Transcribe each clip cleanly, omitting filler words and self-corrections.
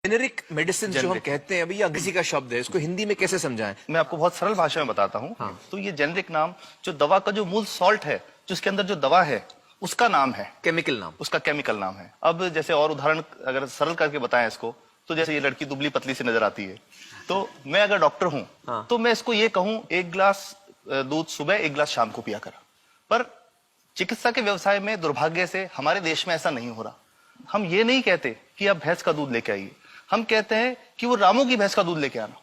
Generic medicine जो हम कहते हैं, अभी ये अंग्रेजी का शब्द है, इसको हिंदी में कैसे समझाएं? मैं आपको बहुत सरल भाषा में बताता हूँ। हाँ। तो ये जेनेरिक नाम जो दवा का जो मूल सॉल्ट है, जिसके अंदर जो दवा है, उसका नाम है, केमिकल नाम, उसका केमिकल नाम है। अब जैसे और उदाहरण अगर सरल करके बताएं इसको, तो जैसे ये लड़की दुबली पतली सी नजर आती है, तो मैं अगर डॉक्टर हूं, हाँ। तो मैं इसको ये कहूं, एक गिलास दूध सुबह, एक गिलास शाम को पिया कर। पर चिकित्सा के व्यवसाय में दुर्भाग्य से हमारे देश में ऐसा नहीं हो रहा। हम ये नहीं कहते कि आप भैंस का दूध लेके आइए, हम कहते हैं कि वो रामू की भैंस का दूध लेके आना।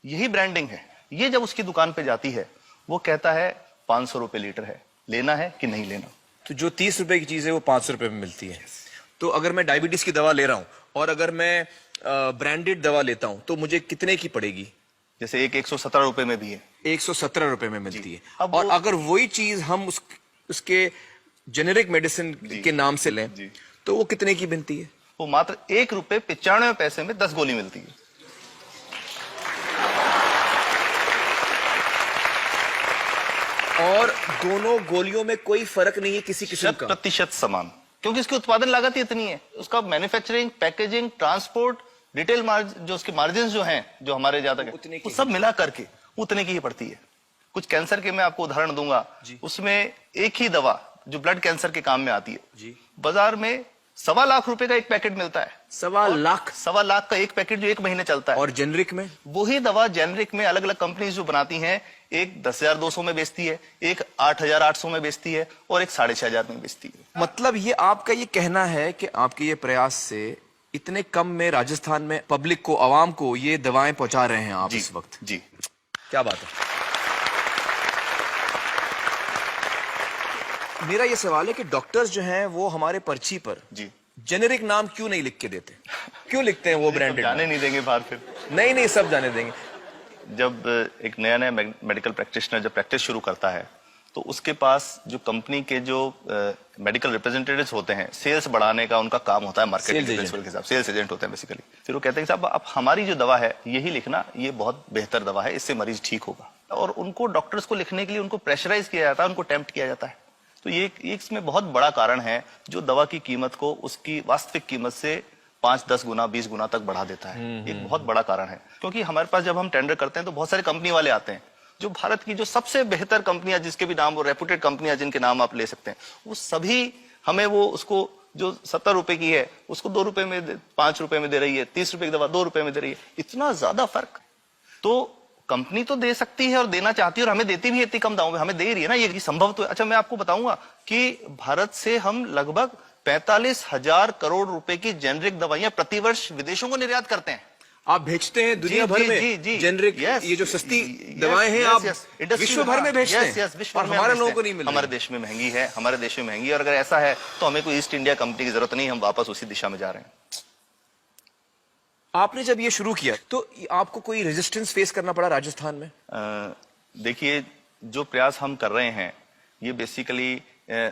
यही ब्रांडिंग है। ये जब उसकी दुकान पे जाती है, वो कहता है 500 रुपए लीटर है, लेना है कि नहीं लेना। तो जो 30 रुपए की चीज है वो 500 रुपए में मिलती है। तो अगर मैं डायबिटीज की दवा ले रहा हूं और अगर मैं ब्रांडेड दवा लेता हूं तो मुझे कितने की पड़ेगी? जैसे एक 117 रुपए में भी है, 117 रुपए में मिलती है। अब और अगर वही चीज हम उसके जेनेरिक मेडिसिन के नाम से लें तो वो कितने की बनती है? वो मात्र 1 रुपए 95 पैसे में 10 गोली मिलती है। और दोनों गोलियों में कोई फर्क नहीं है किसी किस्म का? 100% समान, क्योंकि इसकी उत्पादन लागत ही इतनी है। उसका manufacturing, packaging, transport, retail margin, जो उसके मार्जिन जो हैं, जो हमारे ज्यादा वो सब मिला करके उतने की ही पड़ती है। कुछ कैंसर के मैं आपको उदाहरण दूंगा, उसमें एक ही दवा जो ब्लड कैंसर के काम में आती है, बाजार में 1.25 लाख रुपए का एक पैकेट मिलता है। 1.25 लाख का एक पैकेट जो 1 महीने चलता है। और जेनरिक में वही दवा जेनरिक में अलग अलग कंपनीज जो बनाती हैं, एक 10,200 में बेचती है, एक 8,800 में बेचती है और एक 6,500 में बेचती है। मतलब ये आपका ये कहना है कि आपके ये प्रयास से इतने कम में राजस्थान में पब्लिक को, आवाम को ये दवाएं पहुंचा रहे हैं आप इस वक्त? जी, क्या बात है। मेरा ये सवाल है कि डॉक्टर्स जो हैं वो हमारे पर्ची पर जेनेरिक नाम क्यों नहीं लिख के देते? क्यों लिखते हैं वो ब्रांडेड? जाने नहीं देंगे बाहर फिर? नहीं, सब जाने देंगे। जब एक नया मेडिकल प्रैक्टिशनर जब प्रैक्टिस शुरू करता है, तो उसके पास जो कंपनी के जो मेडिकल रिप्रेजेंटेटिव्स होते हैं, सेल्स बढ़ाने का उनका काम होता है, मार्केटिंग प्रिंसिपल के हिसाब से सेल्स एजेंट होते हैं बेसिकली। फिर वो कहते हैं कि साहब आप हमारी जो दवा है यही लिखना, ये बहुत बेहतर दवा है, इससे मरीज ठीक होगा। और उनको, डॉक्टर्स को लिखने के लिए उनको प्रेशराइज किया जाता है, उनको टेम्प्ट किया जाता है। तो ये इसमें बहुत बड़ा कारण है जो दवा की कीमत को उसकी वास्तविक कीमत से 5, 10 गुना, 20 गुना तक बढ़ा देता है। एक बहुत बड़ा कारण है, क्योंकि हमारे पास जब हम टेंडर करते हैं तो बहुत सारे कंपनी वाले आते हैं, जो भारत की जो सबसे बेहतर कंपनियां, जिसके भी नाम, वो रेपुटेड कंपनियां जिनके नाम आप ले सकते हैं, वो सभी हमें वो उसको जो 70 रुपए की है उसको 2 रुपए में, 5 रुपए में दे रही है। 30 रुपए की दवा 2 रुपए में दे रही है। इतना ज्यादा फर्क। तो कंपनी तो दे सकती है और देना चाहती है, और हमें देती भी है इतनी कम दामों में, हमें दे रही है ना, ये संभव तो है। अच्छा, मैं आपको बताऊंगा कि भारत से हम लगभग 45,000 करोड़ रुपए की जेनरिक दवाइयां प्रतिवर्ष विदेशों को निर्यात करते हैं। आप भेजते हैं दुनिया भर में जेनरिक, ये जो सस्ती दवाएं हैं आप विश्व भर में भेजते हैं, और हमारे लोगों को नहीं मिल रही। हमारे देश में महंगी है, हमारे देश में महंगी है। और अगर ऐसा है तो हमें कोई ईस्ट इंडिया कंपनी की जरूरत नहीं, हम वापस उसी दिशा में जा रहे हैं। आपने जब ये शुरू किया तो आपको कोई रेजिस्टेंस फेस करना पड़ा राजस्थान में? देखिए, जो प्रयास हम कर रहे हैं ये बेसिकली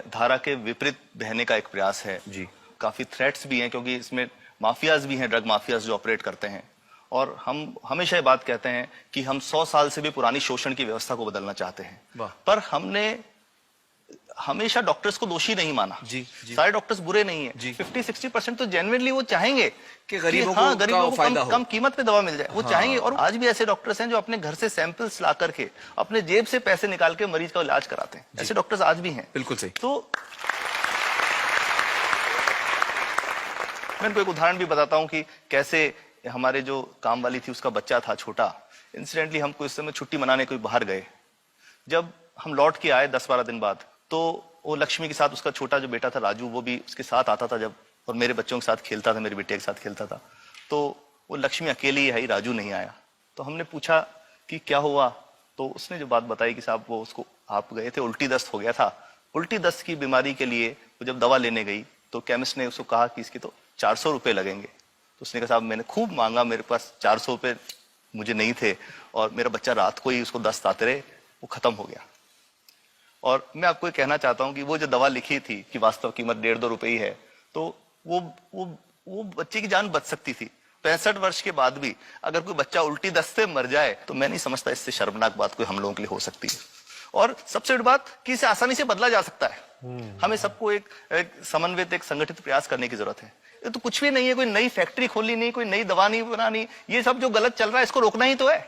धारा के विपरीत बहने का एक प्रयास है जी। काफी थ्रेट्स भी हैं, क्योंकि इसमें माफियाज भी हैं, ड्रग माफियाज जो ऑपरेट करते हैं। और हम हमेशा ये बात कहते हैं कि हम 100 साल से भी पुरानी शोषण की व्यवस्था को बदलना चाहते हैं, पर हमने हमेशा डॉक्टर्स को दोषी नहीं माना। सारे डॉक्टर्स बुरे नहीं है। 50-60% तो जेन्युइनली वो चाहेंगे कि गरीबों को कम कीमत पे दवा मिल जाए, वो चाहेंगे। और आज भी ऐसे डॉक्टर्स हैं जो अपने घर से सैंपल्स ला करके अपने जेब से पैसे निकाल के मरीज का इलाज कराते हैं। ऐसे डॉक्टर्स आज भी हैं। बिल्कुल सही। तो मैं इनको एक उदाहरण भी बताता हूँ कि कैसे हमारे जो काम वाली थी, उसका बच्चा था छोटा। इंसिडेंटली हम इस समय छुट्टी मनाने कोई बाहर गए। जब हम लौट के आए 10-12 दिन बाद, तो वो लक्ष्मी के साथ उसका छोटा जो बेटा था राजू, वो भी उसके साथ आता था जब, और मेरे बच्चों के साथ खेलता था, मेरे बेटे के साथ खेलता था। तो वो लक्ष्मी अकेली ही आई, राजू नहीं आया। तो हमने पूछा कि क्या हुआ, तो उसने जो बात बताई कि साहब वो उसको, आप गए थे, उल्टी दस्त हो गया था। उल्टी दस्त की बीमारी के लिए वो जब दवा लेने गई तो केमिस्ट ने उसको कहा कि इसके तो 400 रुपए लगेंगे। तो उसने कहा साहब मैंने खूब मांगा, मेरे पास 400 रुपए मुझे नहीं थे, और मेरा बच्चा रात को ही उसको दस्त आते रहे, वो खत्म हो गया। और मैं आपको ये कहना चाहता हूं कि वो जो दवा लिखी थी कि वास्तव कीमत 1.5-2 रुपए ही है, तो वो बच्चे की जान बच सकती थी। 65 वर्ष के बाद भी अगर कोई बच्चा उल्टी दस्त से मर जाए तो मैं नहीं समझता इससे शर्मनाक बात कोई हम लोगों के लिए हो सकती है। और सबसे बड़ी बात कि इसे आसानी से बदला जा सकता है। हमें सबको एक समन्वित, एक संगठित प्रयास करने की जरूरत है। ये तो कुछ भी नहीं है, कोई नई फैक्ट्री खोलनी नहीं, कोई नई दवा नहीं बनानी, ये सब जो गलत चल रहा है इसको रोकना ही तो है।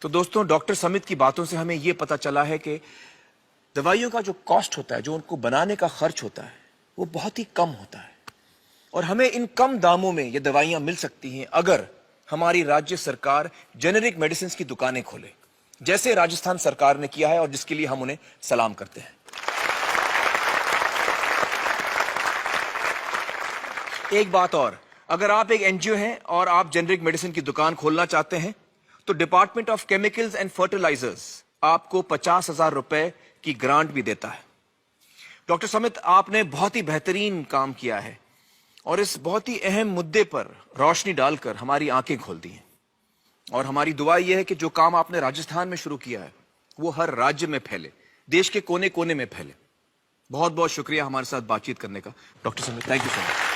तो दोस्तों, डॉक्टर समित की बातों से हमें यह पता चला है कि दवाइयों का जो कॉस्ट होता है, जो उनको बनाने का खर्च होता है, वो बहुत ही कम होता है और हमें इन कम दामों में ये दवाइयां मिल सकती हैं अगर हमारी राज्य सरकार जेनेरिक मेडिसिन की दुकानें खोले, जैसे राजस्थान सरकार ने किया है और जिसके लिए हम उन्हें सलाम करते हैं। एक बात और, अगर आप एक एनजीओ हैं और आप जेनेरिक मेडिसिन की दुकान खोलना चाहते हैं तो department of chemicals and fertilisers आपको 50,000 रुपए की ग्रांट भी देता है। डॉक्टर समित, आपने बहुत ही बेहतरीन काम किया है और इस बहुत ही अहम मुद्दे पर रोशनी डालकर हमारी आंखें खोल दी हैं और हमारी दुआ यह है कि जो काम आपने राजस्थान में शुरू किया है वो हर राज्य में फैले, देश के कोने कोने में फैले। बहुत बहुत शुक्रिया हमारे साथ बातचीत करने का doctor Samit. Thank you so much.